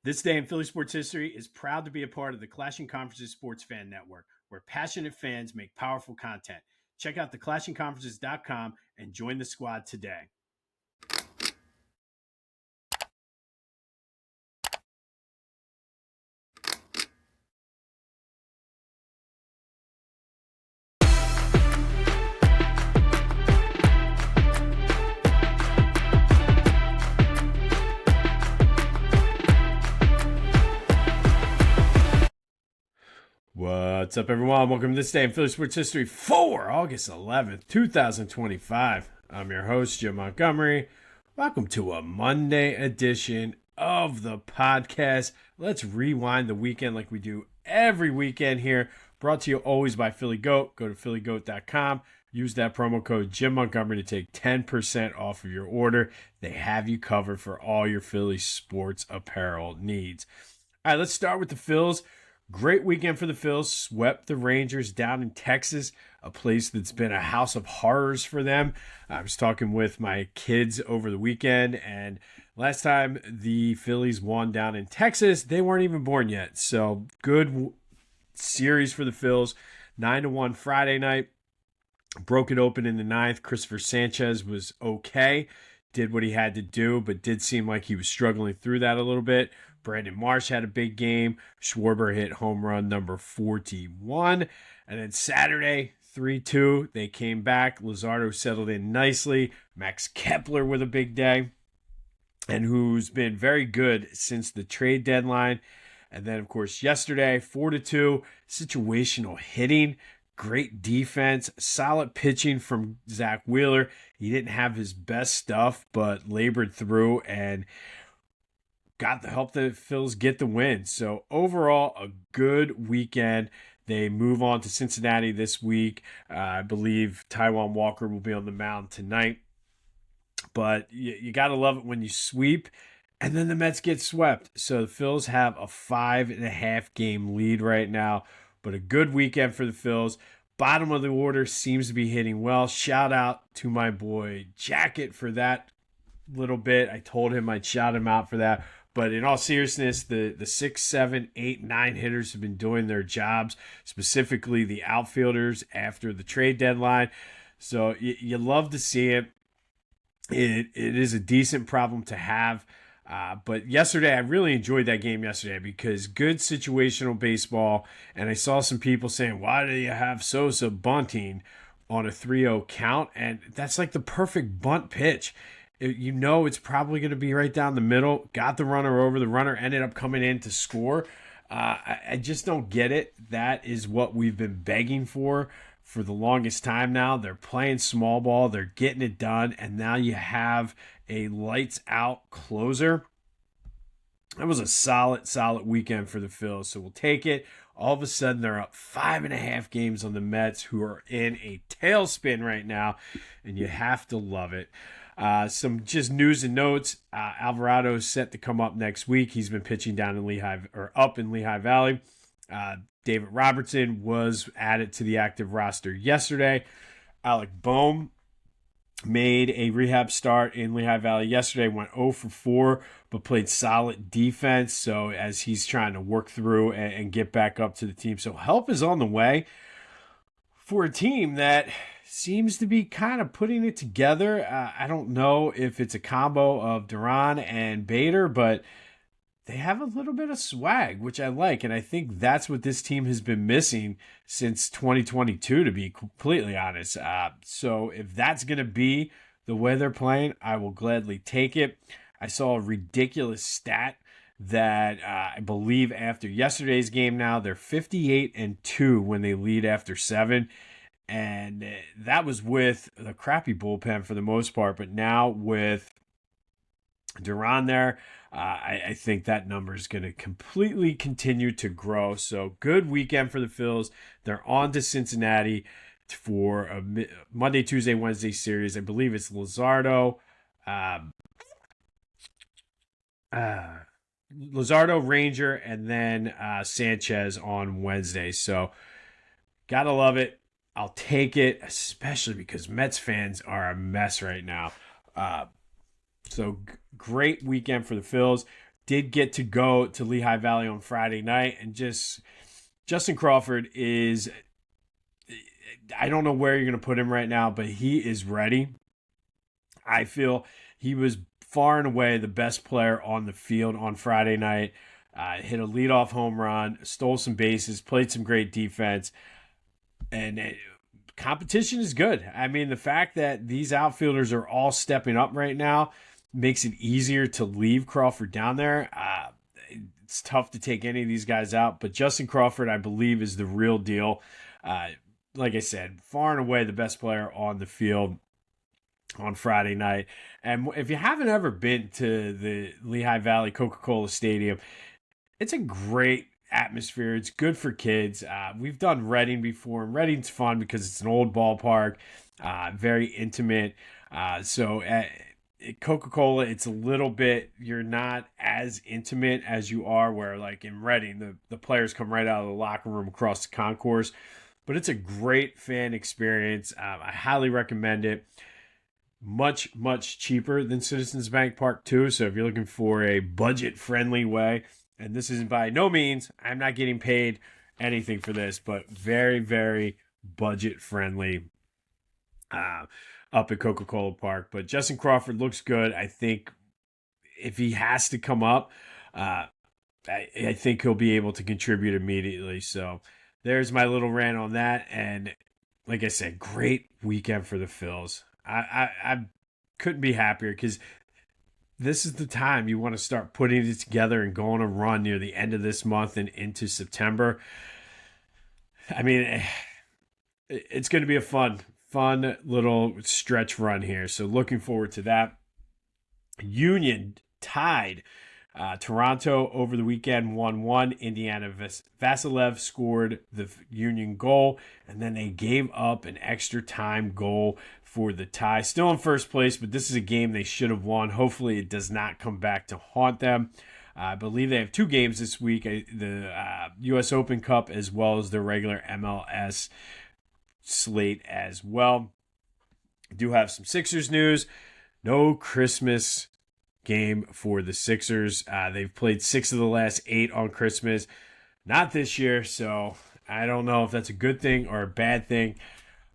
This day in Philly sports history is proud to be a part of the Clashing Conferences Sports Fan Network, where passionate fans make powerful content. Check out theclashingconferences.com and join the squad today. What's up, everyone? Welcome to This Day in Philly Sports History for August 11th, 2025. I'm your host, Jim Montgomery. Welcome to a Monday edition of the podcast. Let's rewind the weekend like we do every weekend here. Brought to you always by Philly Goat. Go to phillygoat.com. Use that promo code Jim Montgomery to take 10% off of your order. They have you covered for all your Philly sports apparel needs. All right, let's start with the Phils. Great weekend for the Phils. Swept the Rangers down in Texas, a place that's been a house of horrors for them. I was talking with my kids over the weekend, and last time the Phillies won down in Texas, they weren't even born yet. So good series for the Phils. 9-1 Friday night. Broke it open in the ninth. Christopher Sanchez was okay. Did what he had to do, but did seem like he was struggling through that a little bit. Brandon Marsh had a big game. Schwarber hit home run number 41. And then Saturday, 3-2, they came back. Luzardo settled in nicely. Max Kepler with a big day, and who's been very good since the trade deadline. And then, of course, yesterday, 4-2, situational hitting. Great defense, solid pitching from Zach Wheeler. He didn't have his best stuff, but labored through and got the help the Phils get the win. So overall, a good weekend. They move on to Cincinnati this week. I believe Taijuan Walker will be on the mound tonight. But you got to love it when you sweep, and then the Mets get swept. So the Phils have a 5.5 game lead right now. But a good weekend for the Phils. Bottom of the order seems to be hitting well. Shout out to my boy Jacket for that little bit. I told him I'd shout him out for that. But in all seriousness, the 6, 7, 8, 9 hitters have been doing their jobs, specifically the outfielders after the trade deadline. So you love to see it. It is a decent problem to have. But yesterday, I really enjoyed that game yesterday because good situational baseball. And I saw some people saying, why do you have Sosa bunting on a 3-0 count? And that's like the perfect bunt pitch. You know it's probably going to be right down the middle. Got the runner over. The runner ended up coming in to score. I just don't get it. That is what we've been begging for the longest time now. They're playing small ball. They're getting it done. And now you have a lights-out closer. That was a solid weekend for the Phils. So we'll take it. All of a sudden, they're up 5.5 games on the Mets, who are in a tailspin right now. And you have to love it. Some just news and notes. Alvarado is set to come up next week. He's been pitching down in up in Lehigh Valley. David Robertson was added to the active roster yesterday. Alec Boehm made a rehab start in Lehigh Valley yesterday, went 0 for 4, but played solid defense. So as he's trying to work through and get back up to the team. So help is on the way for a team that seems to be kind of putting it together. I don't know if it's a combo of Duran and Bader, but they have a little bit of swag, which I like. And I think that's what this team has been missing since 2022, to be completely honest. So if that's going to be the way they're playing, I will gladly take it. I saw a ridiculous stat that I believe after yesterday's game now, they're 58-2 when they lead after 7. And that was with the crappy bullpen for the most part. But now with Duran there, I think that number is going to completely continue to grow. So good weekend for the Phils. They're on to Cincinnati for a Monday, Tuesday, Wednesday series. I believe it's Luzardo, Ranger, and then Sanchez on Wednesday. So gotta love it. I'll take it, especially because Mets fans are a mess right now. So great weekend for the Phils. did get to go to Lehigh Valley on Friday night, and just Justin Crawford is, I don't know where you're going to put him right now, but he is ready. I feel he was far and away the best player on the field on Friday night. Hit a leadoff home run, stole some bases, played some great defense, and competition is good. I mean, the fact that these outfielders are all stepping up right now makes it easier to leave Crawford down there. It's tough to take any of these guys out, but Justin Crawford, I believe, is the real deal. Like I said, far and away the best player on the field on Friday night. And if you haven't ever been to the Lehigh Valley Coca-Cola Stadium, it's a great atmosphere. It's good for kids. We've done Reading before, and Reading's fun because it's an old ballpark, very intimate. So at Coca-Cola, it's a little bit, you're not as intimate as you are where, like in Reading, the players come right out of the locker room across the concourse. But it's a great fan experience. I highly recommend it. Much, much cheaper than Citizens Bank Park too. So if you're looking for a budget-friendly way, and this isn't by no means, I'm not getting paid anything for this, but very, very budget-friendly up at Coca-Cola Park. But Justin Crawford looks good. I think if he has to come up, I think he'll be able to contribute immediately. So there's my little rant on that. And like I said, great weekend for the Phils. I couldn't be happier because this is the time you want to start putting it together and going a run near the end of this month and into September. I mean, it's going to be a fun little stretch run here. So looking forward to that. Union tied Toronto over the weekend, 1-1. Indiana Vasilev scored the Union goal, and then they gave up an extra time goal for the tie. Still in first place, but this is a game they should have won. Hopefully it does not come back to haunt them. I believe they have 2 games this week, the U.S. Open Cup as well as the regular MLS slate as well. Do have some Sixers news. No Christmas game for the Sixers. They've played 6 of the last 8 on Christmas. Not this year, so I don't know if that's a good thing or a bad thing.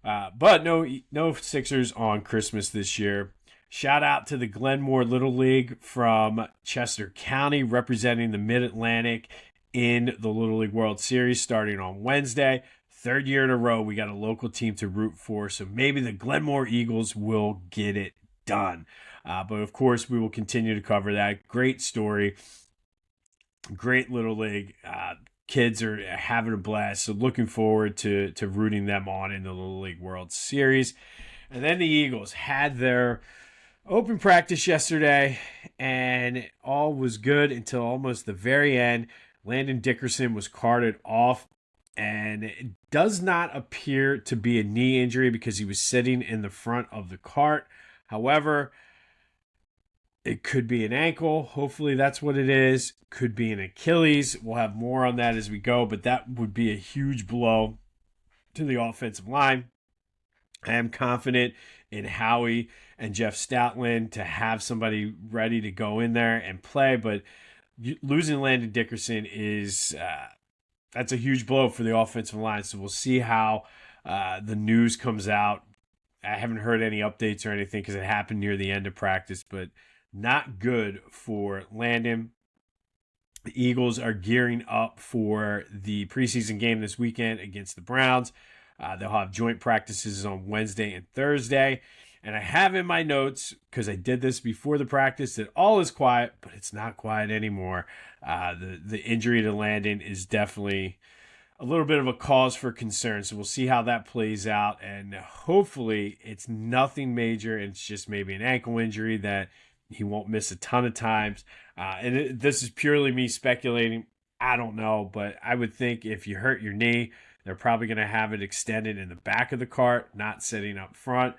But no Sixers on Christmas this year. Shout out to the Glenmore Little League from Chester County representing the Mid-Atlantic in the Little League World Series starting on Wednesday. 3rd year in a row, we got a local team to root for, so maybe the Glenmore Eagles will get it done. But of course, we will continue to cover that. Great story. Great Little League. Kids are having a blast. So looking forward to rooting them on in the Little League World Series. And then the Eagles had their open practice yesterday, and all was good until almost the very end. Landon Dickerson was carted off, and it does not appear to be a knee injury because he was sitting in the front of the cart. However, it could be an ankle. Hopefully that's what it is. Could be an Achilles. We'll have more on that as we go, but that would be a huge blow to the offensive line. I am confident in Howie and Jeff Stoutland to have somebody ready to go in there and play, but losing Landon Dickerson is that's a huge blow for the offensive line. So we'll see how the news comes out. I haven't heard any updates or anything because it happened near the end of practice, but not good for Landon. The Eagles are gearing up for the preseason game this weekend against the Browns. They'll have joint practices on Wednesday and Thursday. And I have in my notes, because I did this before the practice, that all is quiet, but it's not quiet anymore. The injury to Landon is definitely a little bit of a cause for concern. So we'll see how that plays out. And hopefully it's nothing major. It's just maybe an ankle injury that he won't miss a ton of times. This is purely me speculating. I don't know, but I would think if you hurt your knee, they're probably going to have it extended in the back of the cart, not sitting up front.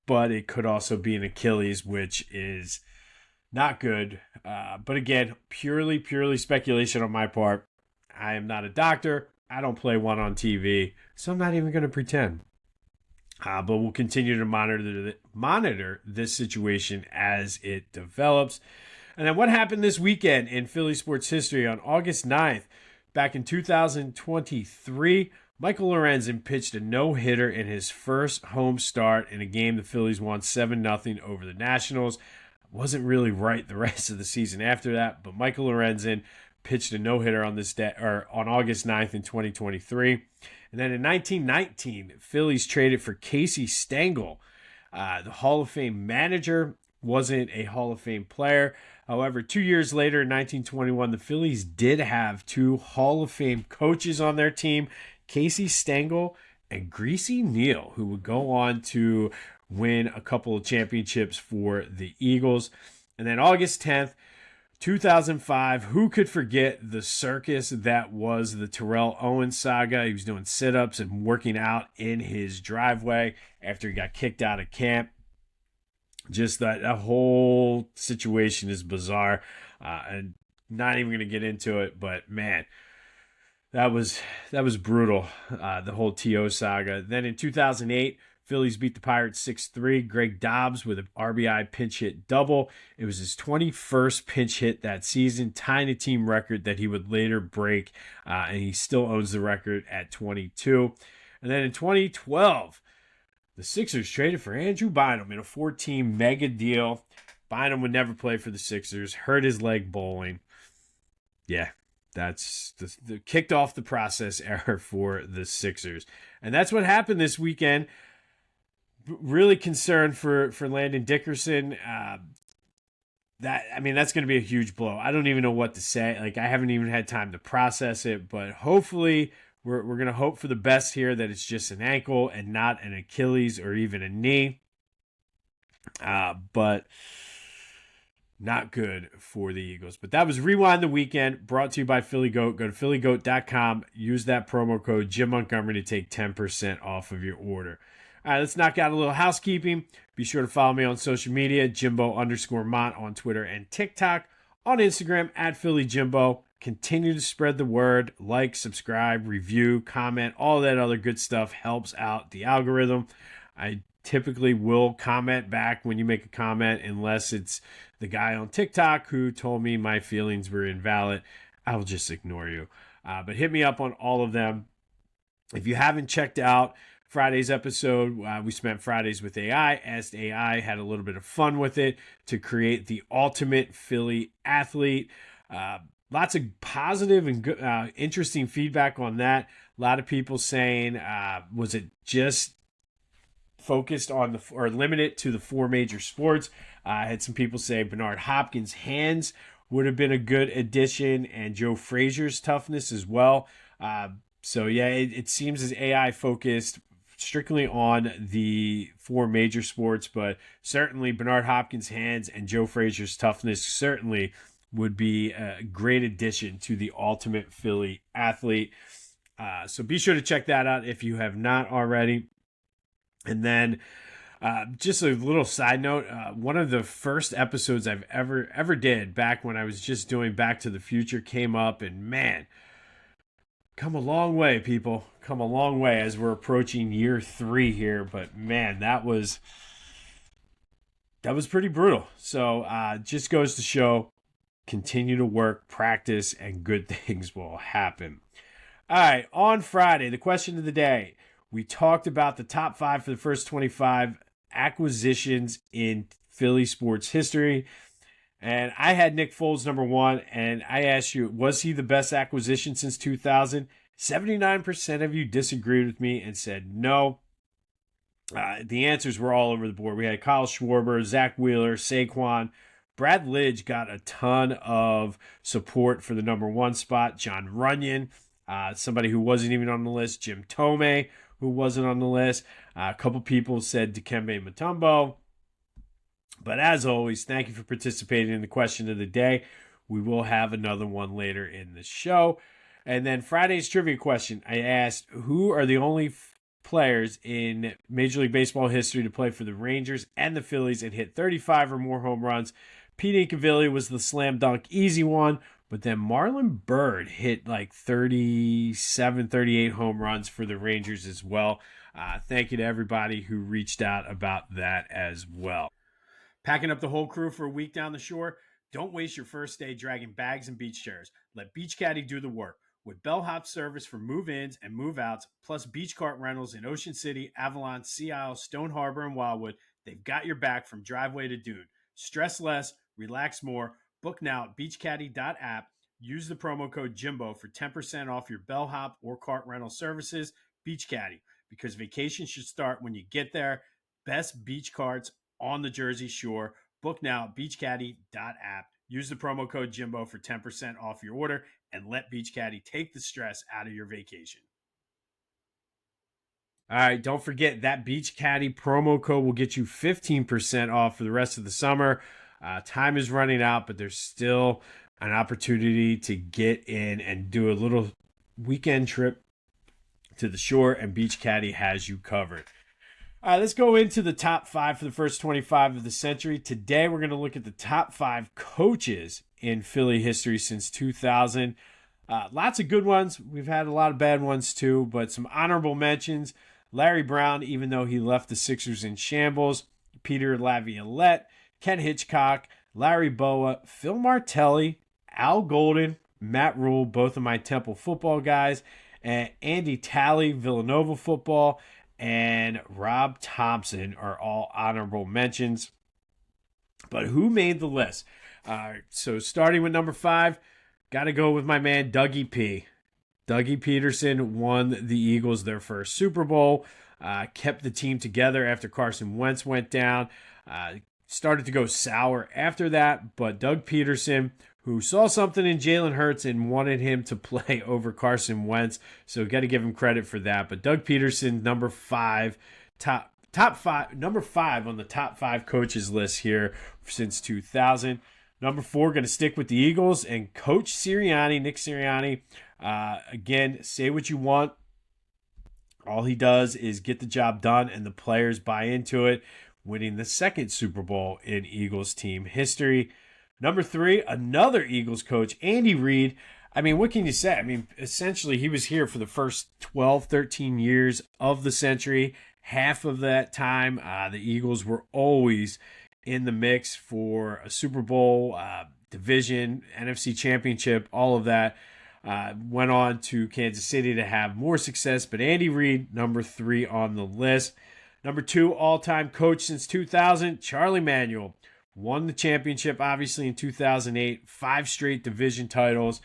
But it could also be an Achilles, which is not good. But again, purely speculation on my part. I am not a doctor. I don't play one on TV, so I'm not even going to pretend. But we'll continue to monitor this situation as it develops. And then what happened this weekend in Philly sports history on August 9th, back in 2023, Michael Lorenzen pitched a no-hitter in his first home start in a game the Phillies won 7-0 over the Nationals. Wasn't really right the rest of the season after that, but Michael Lorenzen pitched a no-hitter on this day, or on August 9th in 2023. And then in 1919, Phillies traded for Casey Stengel. The Hall of Fame manager wasn't a Hall of Fame player. However, 2 years later in 1921, the Phillies did have two Hall of Fame coaches on their team, Casey Stengel and Greasy Neal, who would go on to win a couple of championships for the Eagles. And then August 10th, 2005, who could forget the circus that was the Terrell Owens saga? He was doing sit-ups and working out in his driveway after he got kicked out of camp. Just that whole situation is bizarre, and not even going to get into it, but man, that was brutal, the whole T.O. saga. Then in 2008, Phillies beat the Pirates 6-3. Greg Dobbs with an RBI pinch hit double. It was his 21st pinch hit that season, tying a team record that he would later break, and he still owns the record at 22. And then in 2012, the Sixers traded for Andrew Bynum in a 4-team mega deal. Bynum would never play for the Sixers, hurt his leg bowling. Yeah, that's the kicked off the process error for the Sixers. And that's what happened this weekend. Really concerned for Landon Dickerson. That's going to be a huge blow. I don't even know what to say. I haven't even had time to process it, but hopefully we're going to hope for the best here, that it's just an ankle and not an Achilles or even a knee. But not good for the Eagles. But that was Rewind the Weekend, brought to you by Philly Goat. Go to phillygoat.com. Use that promo code Jim Montgomery to take 10% off of your order. All right, let's knock out a little housekeeping. Be sure to follow me on social media, Jimbo_Mont on Twitter and TikTok. On Instagram, @PhillyJimbo. Continue to spread the word. Like, subscribe, review, comment. All that other good stuff helps out the algorithm. I typically will comment back when you make a comment, unless it's the guy on TikTok who told me my feelings were invalid. I will just ignore you. But hit me up on all of them. If you haven't checked out Friday's episode, we spent Fridays with AI, asked AI, had a little bit of fun with it to create the ultimate Philly athlete. Lots of positive and good, interesting feedback on that. A lot of people saying, was it just focused on or limited to the four major sports? I had some people say Bernard Hopkins' hands would have been a good addition, and Joe Frazier's toughness as well. So yeah, it seems as AI focused strictly on the four major sports, but certainly Bernard Hopkins' hands and Joe Frazier's toughness certainly would be a great addition to the ultimate Philly athlete. So be sure to check that out if you have not already. And then just a little side note, one of the first episodes I've ever did back when I was just doing Back to the Future came up, and man, come a long way, people. Come a long way as we're approaching year 3 here. But man, that was pretty brutal. So just goes to show, continue to work, practice, and good things will happen. All right, on Friday, the question of the day. We talked about the top 5 for the first 25 acquisitions in Philly sports history. And I had Nick Foles number 1, and I asked you, was he the best acquisition since 2000? 79% of you disagreed with me and said no. The answers were all over the board. We had Kyle Schwarber, Zach Wheeler, Saquon. Brad Lidge got a ton of support for the number 1 spot. John Runyon, somebody who wasn't even on the list. Jim Thome, who wasn't on the list. A couple people said Dikembe Mutombo. But as always, thank you for participating in the question of the day. We will have another one later in the show. And then Friday's trivia question, I asked, who are the only players in Major League Baseball history to play for the Rangers and the Phillies and hit 35 or more home runs? Pete Incaviglia was the slam dunk easy one, but then Marlon Byrd hit like 37, 38 home runs for the Rangers as well. Thank you to everybody who reached out about that as well. Packing up the whole crew for a week down the shore. Don't waste your first day dragging bags and beach chairs. Let Beach Caddy do the work. With bellhop service for move-ins and move-outs, plus beach cart rentals in Ocean City, Avalon, Sea Isle, Stone Harbor, and Wildwood, they've got your back from driveway to dune. Stress less, relax more. Book now at beachcaddy.app. Use the promo code Jimbo for 10% off your bellhop or cart rental services. Beach Caddy, because vacation should start when you get there. Best beach carts on the Jersey Shore. Book now at beachcaddy.app. Use the promo code Jimbo for 10% off your order and let Beach Caddy take the stress out of your vacation. All right, don't forget that Beach Caddy promo code will get you 15% off for the rest of the summer. Time is running out, but there's still an opportunity to get in and do a little weekend trip to the shore, and Beach Caddy has you covered. All right, let's go into the top 5 for the first 25 of the century. Today, we're going to look at the top 5 coaches in Philly history since 2000. Lots of good ones. We've had a lot of bad ones too, but some honorable mentions. Larry Brown, even though he left the Sixers in shambles. Peter Laviolette, Ken Hitchcock, Larry Boa, Phil Martelli, Al Golden, Matt Rule, both of my Temple football guys, and Andy Talley, Villanova football, and Rob Thompson are all honorable mentions. But who made the list? So starting with number 5, got to go with my man Dougie P. Dougie Peterson won the Eagles their first Super Bowl, kept the team together after Carson Wentz went down. Started to go sour after that, but Doug Peterson, who saw something in Jalen Hurts and wanted him to play over Carson Wentz, so got to give him credit for that. But Doug Peterson, number 5 on the top 5 coaches list here since 2000. Number 4, going to stick with the Eagles and Coach Sirianni, Nick Sirianni. Again, say what you want. All he does is get the job done, and the players buy into it, winning the second Super Bowl in Eagles team history. Number 3, another Eagles coach, Andy Reid. I mean, what can you say? I mean, essentially, he was here for the first 12, 13 years of the century. Half of that time, the Eagles were always in the mix for a Super Bowl, division, NFC championship, all of that. Went on to Kansas City to have more success, but Andy Reid, number 3 on the list. Number 2, all-time coach since 2000, Charlie Manuel. Won the championship, obviously, in 2008. 5 straight division titles.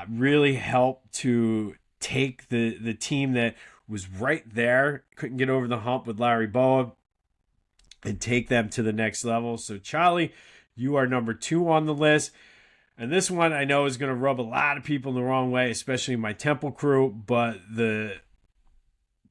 Really helped to take the team that was right there, couldn't get over the hump with Larry Boa, and take them to the next level. So, Charlie, you are number 2 on the list. And this one I know is going to rub a lot of people the wrong way, especially my Temple crew, but the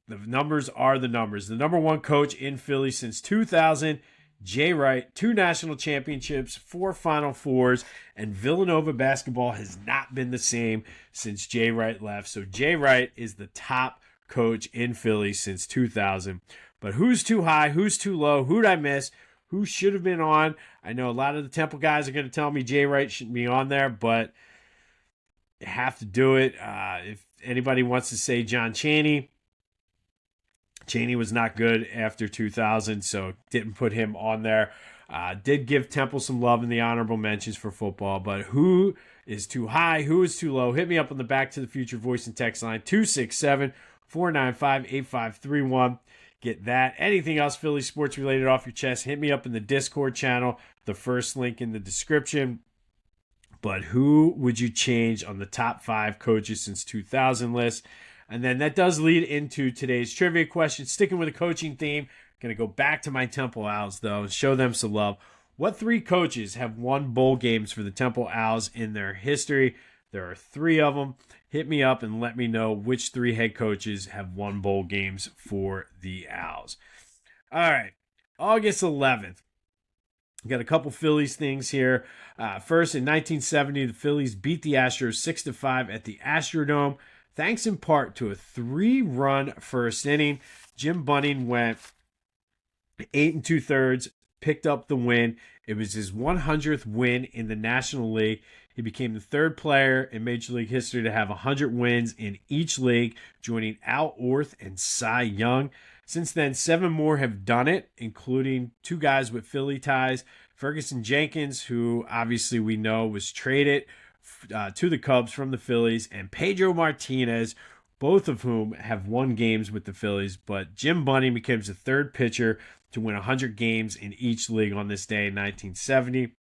numbers are the numbers. The number 1 coach in Philly since 2000, Jay Wright, 2 national championships, 4 Final Fours, and Villanova basketball has not been the same since Jay Wright left. So Jay Wright is the top coach in Philly since 2000. But who's too high? Who's too low? Who'd I miss? Who should have been on? I know a lot of the Temple guys are going to tell me Jay Wright shouldn't be on there, but you have to do it. If anybody wants to say John Chaney was not good after 2000, so didn't put him on there. Did give Temple some love in the honorable mentions for football, but who is too high? Who is too low? Hit me up on the Back to the Future voice and text line, 267-495-8531. Get that. Anything else Philly sports related off your chest, hit me up in the Discord channel, the first link in the description. But who would you change on the top 5 coaches since 2000 list? And then that does lead into today's trivia question. Sticking with the coaching theme, going to go back to my Temple Owls, though, and show them some love. What 3 coaches have won bowl games for the Temple Owls in their history? There are 3 of them. Hit me up and let me know which 3 head coaches have won bowl games for the Owls. All right, August 11th. We got a couple Phillies things here. First, in 1970, the Phillies beat the Astros 6-5 at the Astrodome, thanks in part to a 3-run first inning. Jim Bunning went 8 2/3, picked up the win. It was his 100th win in the National League. He became the 3rd player in Major League history to have 100 wins in each league, joining Al Orth and Cy Young. Since then, 7 more have done it, including 2 guys with Philly ties. Ferguson Jenkins, who obviously we know was traded to the Cubs from the Phillies, and Pedro Martinez, both of whom have won games with the Phillies. But Jim Bunning becomes the 3rd pitcher to win 100 games in each league on this day in 1970.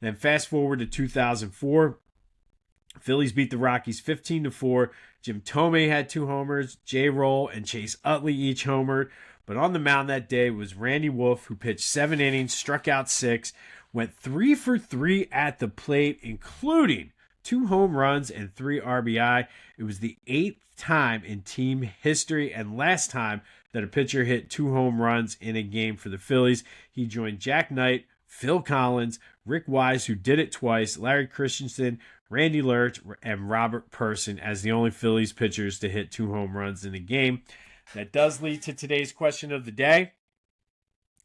Then fast forward to 2004. Phillies beat the Rockies 15-4. Jim Thome had 2 homers. Jay Roll and Chase Utley each homered. But on the mound that day was Randy Wolf, who pitched 7 innings, struck out 6, went 3 for 3 at the plate, including 2 home runs and 3 RBI. It was the 8th time in team history and last time that a pitcher hit 2 home runs in a game for the Phillies. He joined Jack Knight, Phil Collins, Rick Wise, who did it twice, Larry Christensen, Randy Lurch, and Robert Person as the only Phillies pitchers to hit 2 home runs in a game. That does lead to today's question of the day.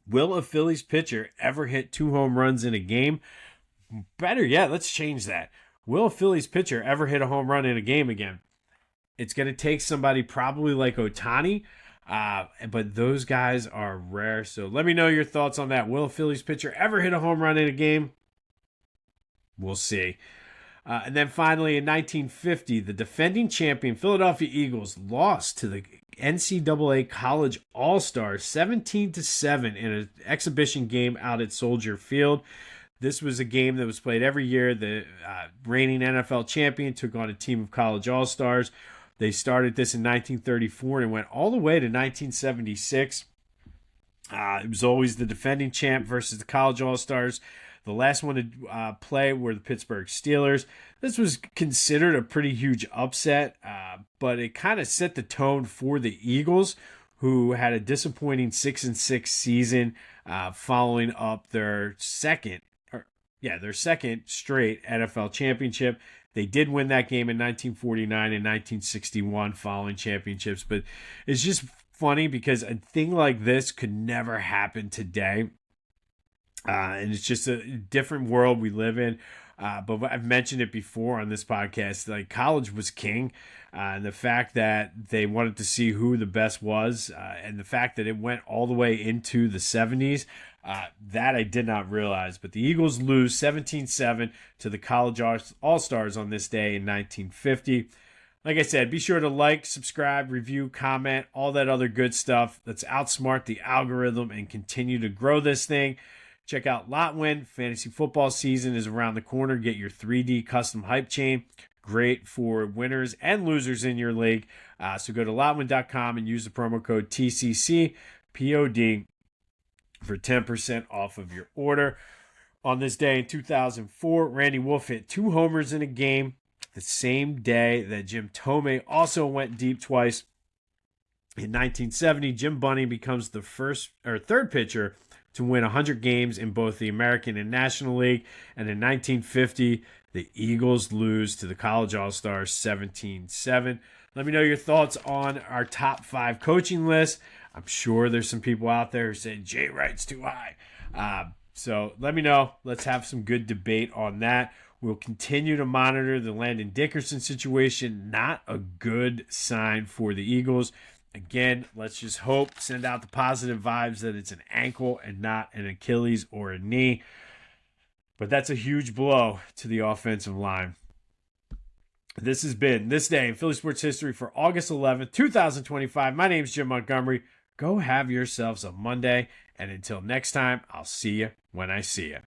Will a Phillies pitcher ever hit 2 home runs in a game? Better yet, let's change that. Will a Phillies pitcher ever hit a home run in a game again? It's going to take somebody probably like Ohtani, but those guys are rare. So let me know your thoughts on that. Will a Phillies pitcher ever hit a home run in a game? We'll see. And then finally, in 1950, the defending champion Philadelphia Eagles lost to the NCAA College All-Stars 17-7 in an exhibition game out at Soldier Field. This was a game that was played every year. The reigning NFL champion took on a team of college All-Stars. They started this in 1934 and went all the way to 1976. It was always the defending champ versus the college All-Stars. The last one to play were the Pittsburgh Steelers. This was considered a pretty huge upset, but it kind of set the tone for the Eagles, who had a disappointing 6-6 season following up their second straight NFL championship. They did win that game in 1949 and 1961 following championships, but it's just funny because a thing like this could never happen today. And it's just a different world we live in. But I've mentioned it before on this podcast, like college was king. And the fact that they wanted to see who the best was, and the fact that it went all the way into the 70s, that I did not realize. But the Eagles lose 17-7 to the college All-Stars on this day in 1950. Like I said, be sure to like, subscribe, review, comment, all that other good stuff. Let's outsmart the algorithm and continue to grow this thing. Check out Lotwin. Fantasy football season is around the corner. Get your 3D custom hype chain. Great for winners and losers in your league. So go to Lotwin.com and use the promo code TCCPOD for 10% off of your order. On this day in 2004, Randy Wolf hit 2 homers in a game the same day that Jim Thome also went deep twice. In 1970, Jim Bunning becomes the 3rd pitcher to win 100 games in both the American and National League. And in 1950, the Eagles lose to the College All-Stars 17-7. Let me know your thoughts on our top 5 coaching list. I'm sure there's some people out there who say Jay Wright's too high. So let me know. Let's have some good debate on that. We'll continue to monitor the Landon Dickerson situation. Not a good sign for the Eagles. Again, let's just hope, send out the positive vibes that it's an ankle and not an Achilles or a knee. But that's a huge blow to the offensive line. This has been This Day in Philly Sports History for August 11th, 2025. My name is Jim Montgomery. Go have yourselves a Monday. And until next time, I'll see you when I see you.